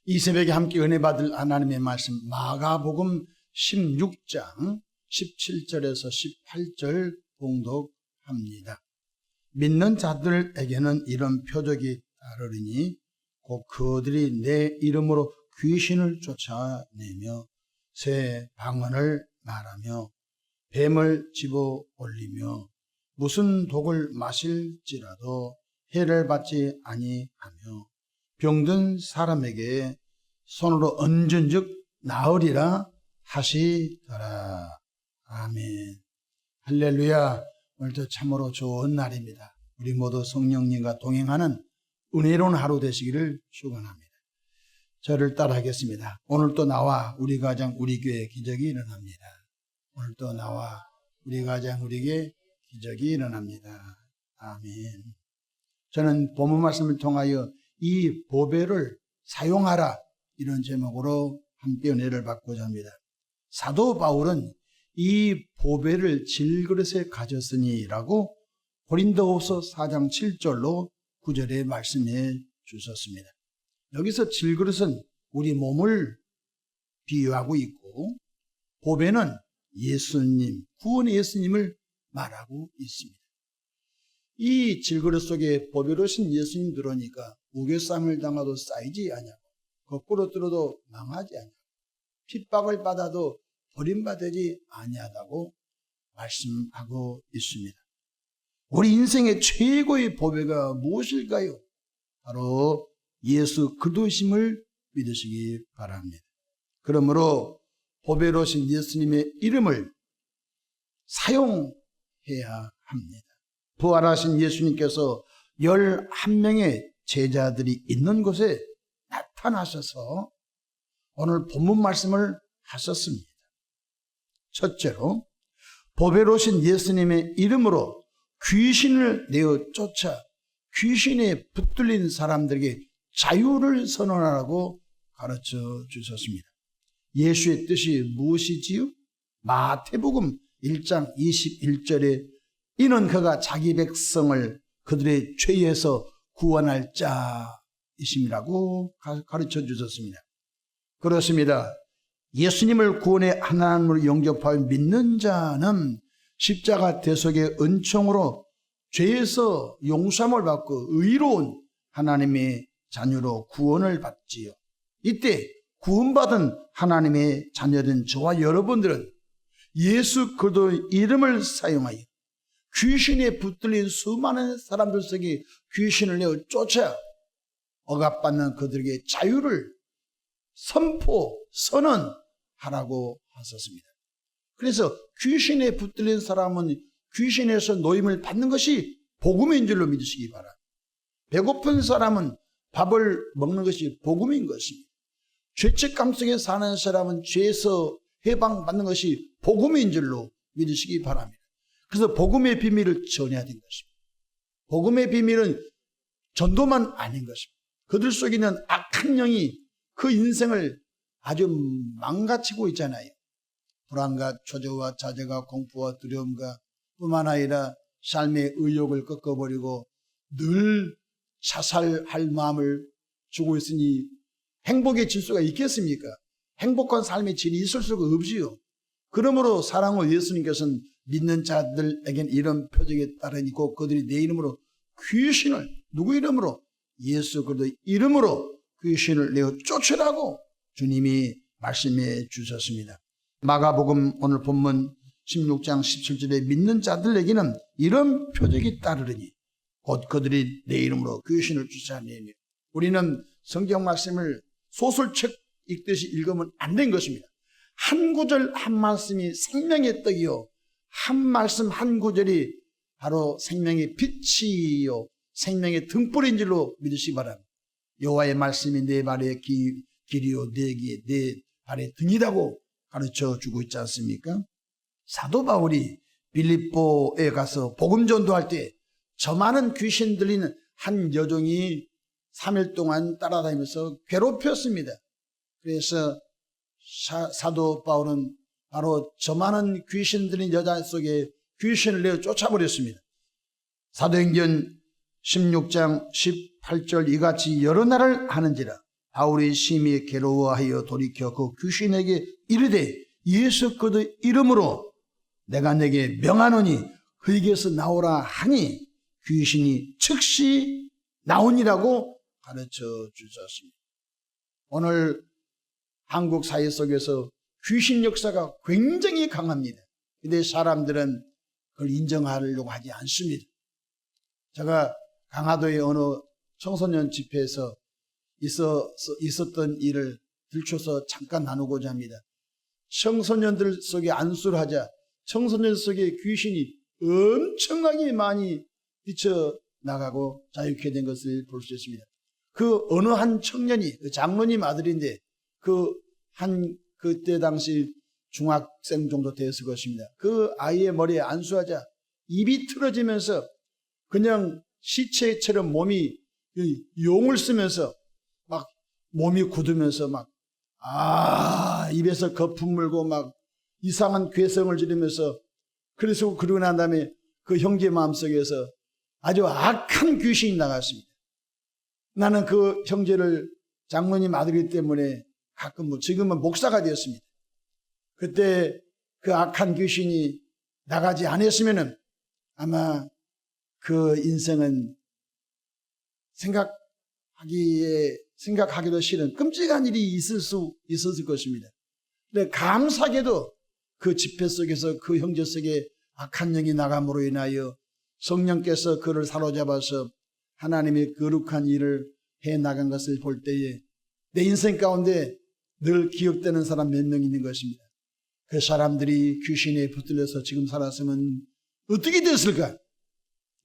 이 새벽에 함께 은혜 받을 하나님의 말씀 마가복음 16장 17절에서 18절 봉독합니다. 믿는 자들에게는 이런 표적이 따르리니 곧 그들이 내 이름으로 귀신을 쫓아내며 새 방언을 말하며 뱀을 집어 올리며 무슨 독을 마실지라도 해를 받지 아니하며 병든 사람에게 손으로 얹은즉 나으리라 하시더라. 아멘. 할렐루야. 오늘도 참으로 좋은 날입니다. 우리 모두 성령님과 동행하는 은혜로운 하루 되시기를 축원합니다. 저를 따라하겠습니다. 오늘도 나와 우리 가정 우리 교회 기적이 일어납니다. 오늘도 나와 우리 가정 우리 교회 기적이 일어납니다. 아멘. 저는 본문 말씀을 통하여 이 보배를 사용하라 이런 제목으로 함께 은혜를 받고자 합니다. 사도 바울은 이 보배를 질그릇에 가졌으니 라고 고린도후서 4장 7절로 9절에 말씀해 주셨습니다. 여기서 질그릇은 우리 몸을 비유하고 있고 보배는 예수님, 구원의 예수님을 말하고 있습니다. 이 질그릇 속에 보배로신 예수님 들어오니까 우겨쌈을 당하도 쌓이지 아니하고 거꾸로 들어도 망하지 아니하고 핍박을 받아도 버림받지 아니하다고 말씀하고 있습니다. 우리 인생의 최고의 보배가 무엇일까요? 바로 예수 그리스도심을 믿으시기 바랍니다. 그러므로 보배로신 예수님의 이름을 사용해야 합니다. 부활하신 예수님께서 11명의 제자들이 있는 곳에 나타나셔서 오늘 본문 말씀을 하셨습니다. 첫째로 보배로신 예수님의 이름으로 귀신을 내어 쫓아 귀신에 붙들린 사람들에게 자유를 선언하라고 가르쳐 주셨습니다. 예수의 뜻이 무엇이지요? 마태복음 1장 21절에 이는 그가 자기 백성을 그들의 죄에서 구원할 자이심이라고 가르쳐 주셨습니다. 그렇습니다. 예수님을 구원의 하나님으로 영접하여 믿는 자는 십자가 대속의 은총으로 죄에서 용서함을 받고 의로운 하나님의 자녀로 구원을 받지요. 이때 구원받은 하나님의 자녀된 저와 여러분들은 예수 그리스도의 이름을 사용하여 귀신에 붙들린 수많은 사람들 속에 귀신을 내어 쫓아 억압받는 그들에게 자유를 선언하라고 하셨습니다. 그래서 귀신에 붙들린 사람은 귀신에서 노임을 받는 것이 복음인 줄로 믿으시기 바랍니다. 배고픈 사람은 밥을 먹는 것이 복음인 것입니다. 죄책감 속에 사는 사람은 죄에서 해방받는 것이 복음인 줄로 믿으시기 바랍니다. 그래서 복음의 비밀을 전해야 된 것입니다. 복음의 비밀은 전도만 아닌 것입니다. 그들 속에 있는 악한 영이 그 인생을 아주 망가치고 있잖아요. 불안과 초조와 좌절과 공포와 두려움과 뿐만 아니라 삶의 의욕을 꺾어버리고 늘 자살할 마음을 주고 있으니 행복의 질서가 있겠습니까? 행복한 삶의 질이 있을 수가 없지요. 그러므로 사랑으로 예수님께서는 믿는 자들에겐 이런 표적에 따르니 곧 그들이 내 이름으로 귀신을 누구 이름으로? 예수 그리스도의 이름으로 귀신을 내어 쫓으라고 주님이 말씀해 주셨습니다. 마가복음 오늘 본문 16장 17절에 믿는 자들에게는 이런 표적이 따르리니 곧 그들이 내 이름으로 귀신을 쫓아내며 우리는 성경 말씀을 소설책 읽듯이 읽으면 안 된 것입니다. 한 구절 한 말씀이 생명의 떡이요 한 말씀 한 구절이 바로 생명의 빛이요 생명의 등불인 줄로 믿으시기 바랍니다. 여호와의 말씀이 내 발의 길이요 내 발의 등이라고 가르쳐 주고 있지 않습니까? 사도 바울이 빌립보에 가서 복음 전도할 때 저 많은 귀신 들리는 한 여종이 3일 동안 따라다니면서 괴롭혔습니다. 그래서 사도 바울은 바로 저 많은 귀신 들린 여자 속에 귀신을 내어 쫓아버렸습니다. 사도행전 16장 18절 이같이 여러 날을 하는지라 바울이 심히 괴로워하여 돌이켜 그 귀신에게 이르되 예수 그리스도의 이름으로 내가 내게 명하노니 그에게서 나오라 하니 귀신이 즉시 나오니라고 가르쳐 주셨습니다. 오늘 한국 사회 속에서 귀신 역사가 굉장히 강합니다. 근데 사람들은 그걸 인정하려고 하지 않습니다. 제가 강화도의 어느 청소년 집회에서 있었던 일을 들춰서 잠깐 나누고자 합니다. 청소년들 속에 안수를 하자 청소년 속에 귀신이 엄청나게 많이 뛰쳐나가고 자유케 된 것을 볼 수 있습니다. 그 어느 한 청년이 그 장로님 아들인데 그때 당시 중학생 정도 되었을 것입니다. 그 아이의 머리에 안수하자 입이 틀어지면서 그냥 시체처럼 몸이 용을 쓰면서 막 몸이 굳으면서 막 입에서 거품 물고 막 이상한 괴성을 지르면서 그래서 그러고 난 다음에 그 형제 마음속에서 아주 악한 귀신이 나갔습니다. 나는 그 형제를 장로님 아들이기 때문에 가끔 지금은 목사가 되었습니다. 그때 그 악한 귀신이 나가지 않았으면은 아마 그 인생은 생각하기도 싫은 끔찍한 일이 있었을 것입니다. 근데 감사하게도 그 집회 속에서 그 형제 속에 악한 영이 나감으로 인하여 성령께서 그를 사로잡아서 하나님의 거룩한 일을 해나간 것을 볼 때에 내 인생 가운데 늘 기억되는 사람 몇 명 있는 것입니다. 그 사람들이 귀신에 붙들려서 지금 살았으면 어떻게 됐을까?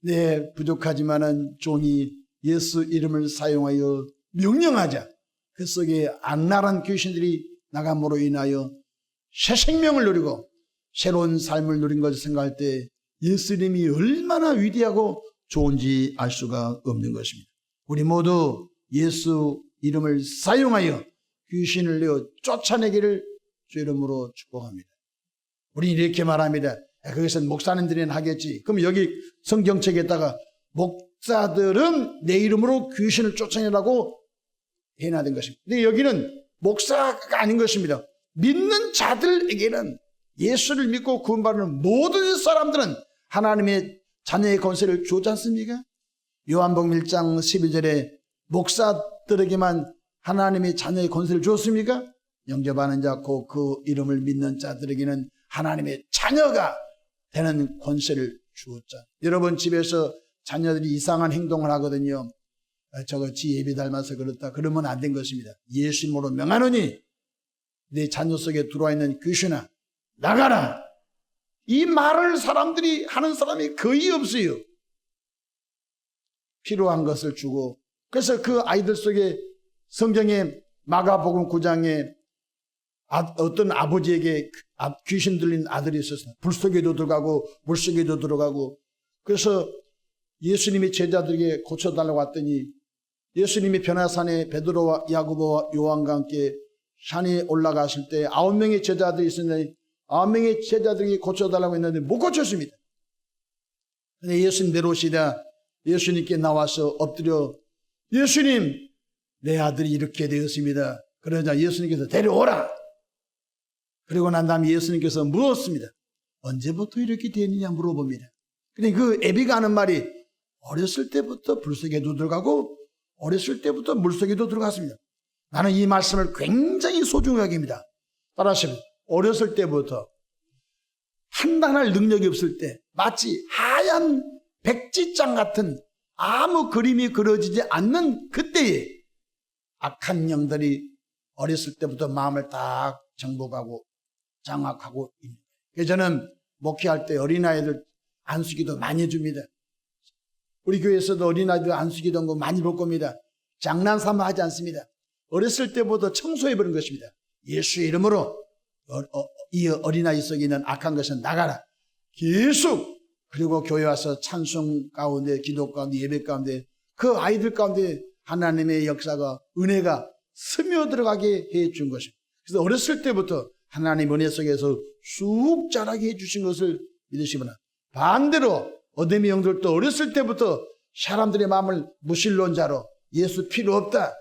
네, 부족하지만은 종이 예수 이름을 사용하여 명령하자. 그 속에 악랄한 귀신들이 나감으로 인하여 새 생명을 누리고 새로운 삶을 누린 것을 생각할 때 예수 이름이 얼마나 위대하고 좋은지 알 수가 없는 것입니다. 우리 모두 예수 이름을 사용하여 귀신을 내어 쫓아내기를 주 이름으로 축복합니다. 우리는 이렇게 말합니다. 그것은 목사님들이나 하겠지. 그럼 여기 성경책에다가 목사들은 내 이름으로 귀신을 쫓아내라고 해놔된 것입니다. 근데 여기는 목사가 아닌 것입니다. 믿는 자들에게는 예수를 믿고 구원받는 모든 사람들은 하나님의 자녀의 권세를 주지 않습니까? 요한복음 1장 12절에 목사들에게만 하나님의 자녀의 권세를 주었습니까? 영접하는 자, 그 이름을 믿는 자들에게는 하나님의 자녀가 되는 권세를 주었죠. 여러분 집에서 자녀들이 이상한 행동을 하거든요. 저거 지 예비 닮아서 그렇다. 그러면 안 된 것입니다. 예수 이름으로 명하노니 내 자녀 속에 들어와 있는 귀신아 나가라. 이 말을 사람들이 하는 사람이 거의 없어요. 필요한 것을 주고 그래서 그 아이들 속에 성경에 마가복음 9장에 어떤 아버지에게 귀신 들린 아들이 있었어요. 불 속에도 들어가고 물 속에도 들어가고 그래서 예수님이 제자들에게 고쳐달라고 했더니 예수님이 변화산에 베드로와 야고보와 요한과 함께 산에 올라가실 때 9명의 제자들이 있었는데 9명의 제자들이 고쳐달라고 했는데 못 고쳤습니다. 근데 예수님 내려오시다 예수님께 나와서 엎드려 예수님 내 아들이 이렇게 되었습니다. 그러자 예수님께서 데려오라. 그리고 난 다음에 예수님께서 물었습니다. 언제부터 이렇게 되느냐 물어봅니다. 근데 그 애비가 하는 말이 어렸을 때부터 불속에도 들어가고 어렸을 때부터 물속에도 들어갔습니다. 나는 이 말씀을 굉장히 소중하게 합니다. 따라하시면 어렸을 때부터 판단할 능력이 없을 때 마치 하얀 백지장 같은 아무 그림이 그려지지 않는 그때에 악한 영들이 어렸을 때부터 마음을 딱 정복하고 장악하고 있는 거예요. 그래서 저는 목회할 때 어린아이들 안수기도 많이 해줍니다. 우리 교회에서도 어린아이들 안수기도 한 거 많이 볼 겁니다. 장난삼아 하지 않습니다. 어렸을 때부터 청소해버린 것입니다. 예수의 이름으로 이 어린아이 속에 있는 악한 것은 나가라. 계속 그리고 교회 와서 찬송 가운데 기도 가운데 예배 가운데 그 아이들 가운데 하나님의 역사가 은혜가 스며들어가게 해준 것입니다. 그래서 어렸을 때부터 하나님 은혜 속에서 쑥 자라게 해주신 것을 믿으시구나. 반대로 어둠의 영들도 어렸을 때부터 사람들의 마음을 무신론자로 예수 필요 없다.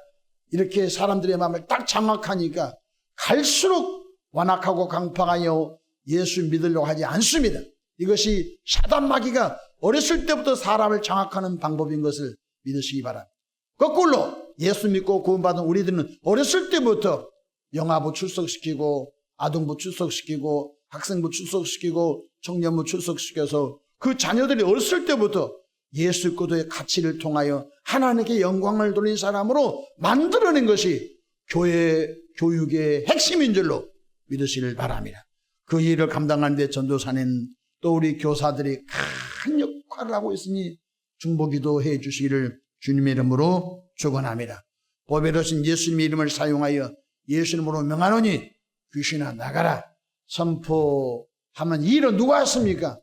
이렇게 사람들의 마음을 딱 장악하니까 갈수록 완악하고 강팍하여 예수 믿으려고 하지 않습니다. 이것이 사단 마귀가 어렸을 때부터 사람을 장악하는 방법인 것을 믿으시기 바랍니다. 거꾸로 예수 믿고 구원받은 우리들은 어렸을 때부터 영아부 출석시키고 아동부 출석시키고 학생부 출석시키고 청년부 출석시켜서 그 자녀들이 어렸을 때부터 예수 그리스도의 가치를 통하여 하나님께 영광을 돌린 사람으로 만들어낸 것이 교회 교육의 핵심인 줄로 믿으시길 바랍니다. 그 일을 감당하는 데 전도사는 또 우리 교사들이 큰 역할을 하고 있으니 중보기도 해 주시기를 주님의 이름으로 축원합니다. 보배로신 예수님의 이름을 사용하여 예수 이름으로 명하노니 귀신아 나가라 선포하면 이 일은 누가 했습니까?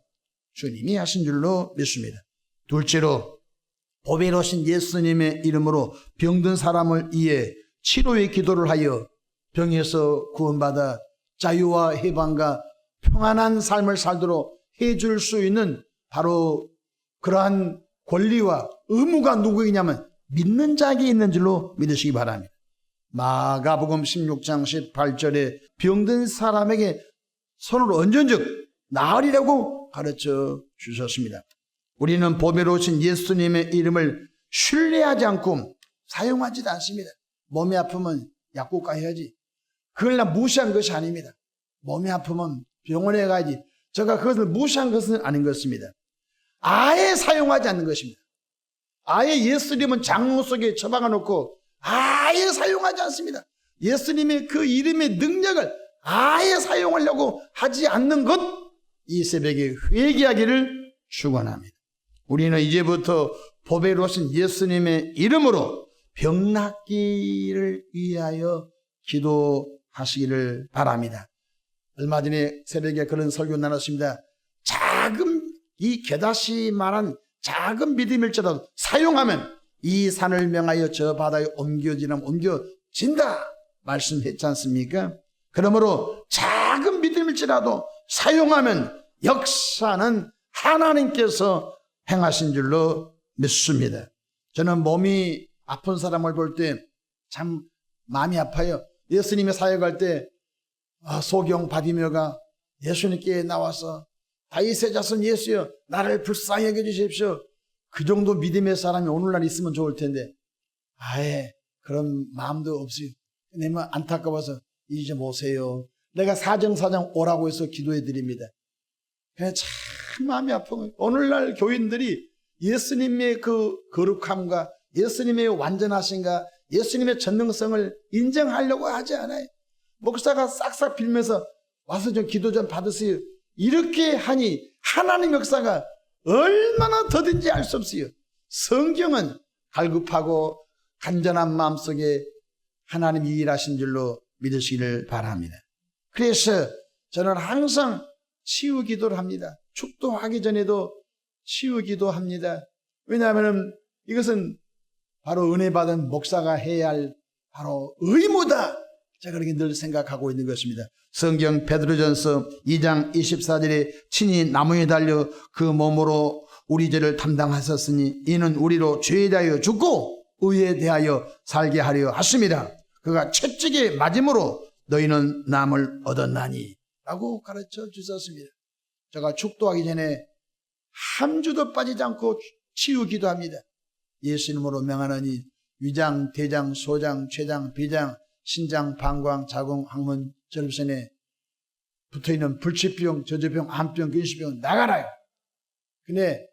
주님이 하신 줄로 믿습니다. 둘째로 보배로신 예수님의 이름으로 병든 사람을 위해 치료의 기도를 하여 병에서 구원받아 자유와 해방과 평안한 삶을 살도록 해줄 수 있는 바로 그러한 권리와 의무가 누구이냐면 믿는 자에게 있는 줄로 믿으시기 바랍니다. 마가복음 16장 18절에 병든 사람에게 손을 얹은즉 나으리라고 가르쳐 주셨습니다. 우리는 보배로우신 예수님의 이름을 신뢰하지 않고 사용하지도 않습니다. 몸이 아프면 약국 가야지. 그걸 나 무시한 것이 아닙니다. 몸이 아프면 병원에 가야지. 제가 그것을 무시한 것은 아닌 것입니다. 아예 사용하지 않는 것입니다. 아예 예수님은 장로 속에 처박아 놓고 아예 사용하지 않습니다. 예수님의 그 이름의 능력을 아예 사용하려고 하지 않는 것, 이 새벽에 회개하기를 축원합니다. 우리는 이제부터 보배로우신 예수님의 이름으로 병 낫기를 위하여 기도하시기를 바랍니다. 얼마 전에 새벽에 그런 설교 나눴습니다. 작은 이 게다시 말한 작은 믿음일지라도 사용하면 이 산을 명하여 저 바다에 옮겨지면 옮겨진다 말씀했지 않습니까? 그러므로 작은 믿음일지라도 사용하면 역사는 하나님께서 행하신 줄로 믿습니다. 저는 몸이 아픈 사람을 볼 때 참 마음이 아파요. 예수님의 사역할 때 소경 바디메오가 예수님께 나와서 다윗의 자손 예수여 나를 불쌍히 여겨주십시오. 그 정도 믿음의 사람이 오늘날 있으면 좋을 텐데 아예 그런 마음도 없어요. 내면 안타까워서 이제 오세요. 내가 사정사정 오라고 해서 기도해 드립니다. 그냥 참 마음이 아픈 거예요. 오늘날 교인들이 예수님의 그 거룩함과 예수님의 완전하신가 예수님의 전능성을 인정하려고 하지 않아요. 목사가 싹싹 빌면서 와서 좀 기도 좀 받으세요. 이렇게 하니 하나님 역사가 얼마나 더딘지 알 수 없어요. 성경은 갈급하고 간절한 마음속에 하나님이 일하신 줄로 믿으시기를 바랍니다. 그래서 저는 항상 치유 기도를 합니다. 축도하기 전에도 치유 기도합니다. 왜냐하면 이것은 바로 은혜 받은 목사가 해야 할 바로 의무다. 제가 그렇게 늘 생각하고 있는 것입니다. 성경 베드로전서 2장 24절에 친히 나무에 달려 그 몸으로 우리 죄를 담당하셨으니 이는 우리로 죄에 대하여 죽고 의에 대하여 살게 하려 하심이라. 그가 채찍에 맞음으로 너희는 남을 얻었나니 라고 가르쳐 주셨습니다. 제가 축도하기 전에 한 주도 빠지지 않고 치유 기도합니다. 예수 이름으로 명하노니 위장, 대장, 소장, 췌장, 비장, 신장, 방광, 자궁, 항문, 절벽선에 붙어있는 불치병, 저주병, 암병, 근시병 나가라요. 근데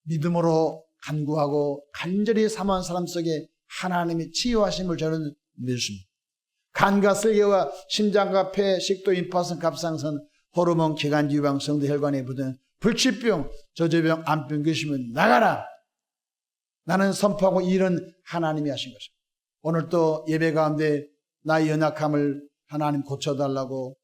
믿음으로 간구하고 간절히 사모한 사람 속에 하나님이 치유하심을 저는 믿습니다. 간과 슬개와 심장과 폐, 식도, 임파선, 갑상선, 호르몬, 기관지, 유방, 성도, 혈관에 붙은 불치병, 저주병, 암병, 근시병 나가라. 나는 선포하고 일은 하나님이 하신 것입니다. 오늘 또 예배 가운데 나의 연약함을 하나님 고쳐달라고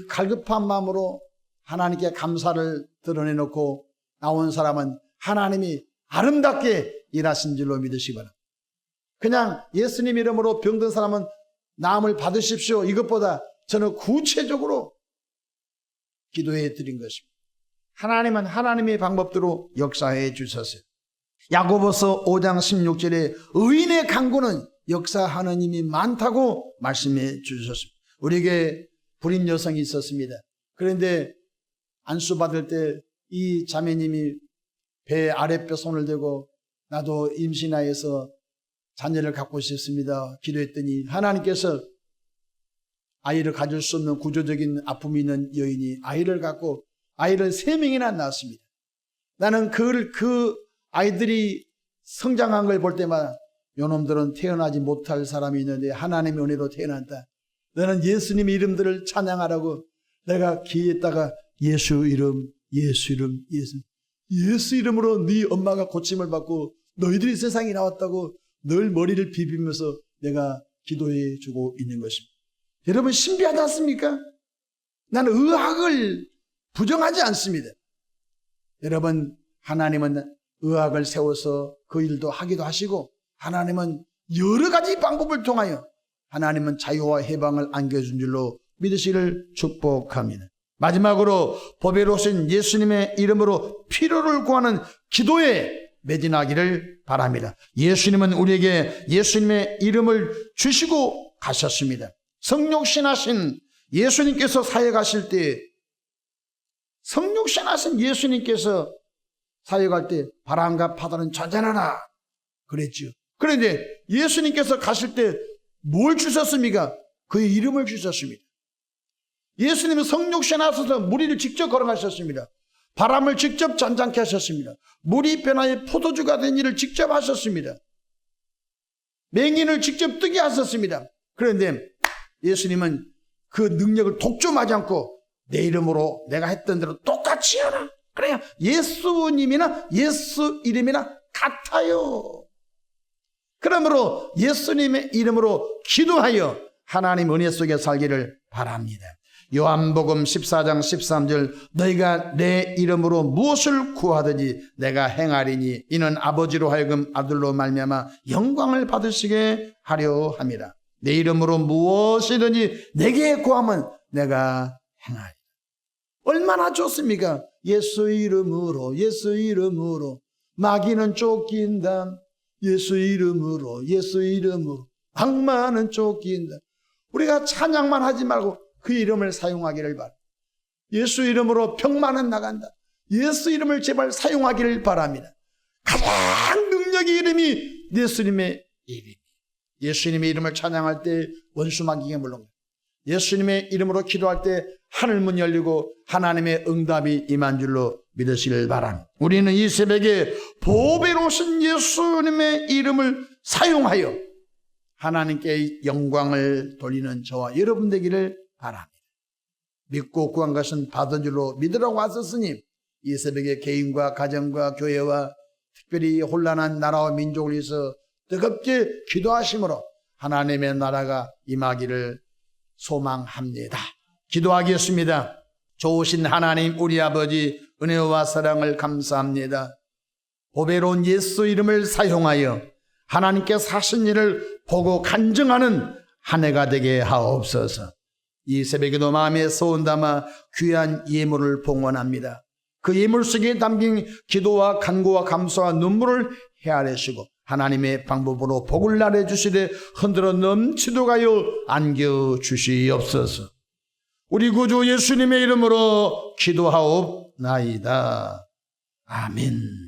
갈급한 마음으로 하나님께 감사를 드러내놓고 나온 사람은 하나님이 아름답게 일하신 줄로 믿으시기 바랍니다. 그냥 예수님 이름으로 병든 사람은 나음을 받으십시오. 이것보다 저는 구체적으로 기도해 드린 것입니다. 하나님은 하나님의 방법대로 역사해 주셨어요. 야고보서 5장 16절에 의인의 간구는 역사하는 힘이 많다고 말씀해 주셨습니다. 우리에게 불임 여성이 있었습니다. 그런데 안수 받을 때 이 자매님이 배 아랫배 손을 대고 나도 임신하여서 자녀를 갖고 싶습니다. 기도했더니 하나님께서 아이를 가질 수 없는 구조적인 아픔이 있는 여인이 아이를 갖고 아이를 3명이나 낳았습니다. 나는 그 아이들이 성장한 걸 볼 때마다 요놈들은 태어나지 못할 사람이 있는데 하나님의 은혜로 태어났다. 너는 예수님의 이름들을 찬양하라고 내가 귀에다가 예수 이름, 예수 이름, 예수 이름으로 네 엄마가 고침을 받고 너희들이 세상에 나왔다고 늘 머리를 비비면서 내가 기도해 주고 있는 것입니다. 여러분 신비하지 않습니까? 나는 의학을 부정하지 않습니다. 여러분 하나님은 의학을 세워서 그 일도 하기도 하시고 하나님은 여러 가지 방법을 통하여 하나님은 자유와 해방을 안겨준 줄로 믿으시기를 축복합니다. 마지막으로 보배로우신 예수님의 이름으로 필요를 구하는 기도에 매진하기를 바랍니다. 예수님은 우리에게 예수님의 이름을 주시고 가셨습니다. 성육신하신 예수님께서 사역하실 때 성육신하신 예수님께서 사역할 때 바람과 바다는 좌절하라 그랬죠. 그런데 예수님께서 가실 때 뭘 주셨습니까? 그의 이름을 주셨습니다. 예수님은 성육신하셔서 무리를 직접 걸어가셨습니다. 바람을 직접 잔잔케 하셨습니다. 물이 변화해 포도주가 된 일을 직접 하셨습니다. 맹인을 직접 뜨게 하셨습니다. 그런데 예수님은 그 능력을 독점하지 않고 내 이름으로 내가 했던 대로 똑같이 하라. 그래야 예수님이나 예수 이름이나 같아요. 그러므로 예수님의 이름으로 기도하여 하나님 은혜 속에 살기를 바랍니다. 요한복음 14장 13절 너희가 내 이름으로 무엇을 구하든지 내가 행하리니 이는 아버지로 하여금 아들로 말미암아 영광을 받으시게 하려 함이라. 내 이름으로 무엇이든지 내게 구하면 내가 행하리. 얼마나 좋습니까? 예수 이름으로 예수 이름으로 마귀는 쫓긴다. 예수 이름으로 예수 이름으로 악마는 쫓긴다. 우리가 찬양만 하지 말고 그 이름을 사용하기를 바랍니다. 예수 이름으로 병만은 나간다. 예수 이름을 제발 사용하기를 바랍니다. 가장 능력의 이름이 예수님의 이름. 예수님의 이름을 찬양할 때 원수 마귀가 물러갑니다. 예수님의 이름으로 기도할 때 하늘문 열리고 하나님의 응답이 임한 줄로 믿으시길 바랍니다. 우리는 이 새벽에 보배로우신 예수님의 이름을 사용하여 하나님께 영광을 돌리는 저와 여러분 되기를 바랍니다. 믿고 구한 것은 받은 줄로 믿으라고 하셨으니 이 새벽에 개인과 가정과 교회와 특별히 혼란한 나라와 민족을 위해서 뜨겁게 기도하심으로 하나님의 나라가 임하기를 소망합니다. 기도하겠습니다. 좋으신 하나님 우리 아버지 은혜와 사랑을 감사합니다. 보배로운 예수 이름을 사용하여 하나님께서 하신 일을 보고 간증하는 한 해가 되게 하옵소서. 이 새벽에도 마음에 소원 담아 귀한 예물을 봉헌합니다. 그 예물 속에 담긴 기도와 간구와 감사와 눈물을 헤아리시고 하나님의 방법으로 복을 나눠주시되 흔들어 넘치도록 하여 안겨주시옵소서. 우리 구주 예수님의 이름으로 기도하옵나이다. 아멘.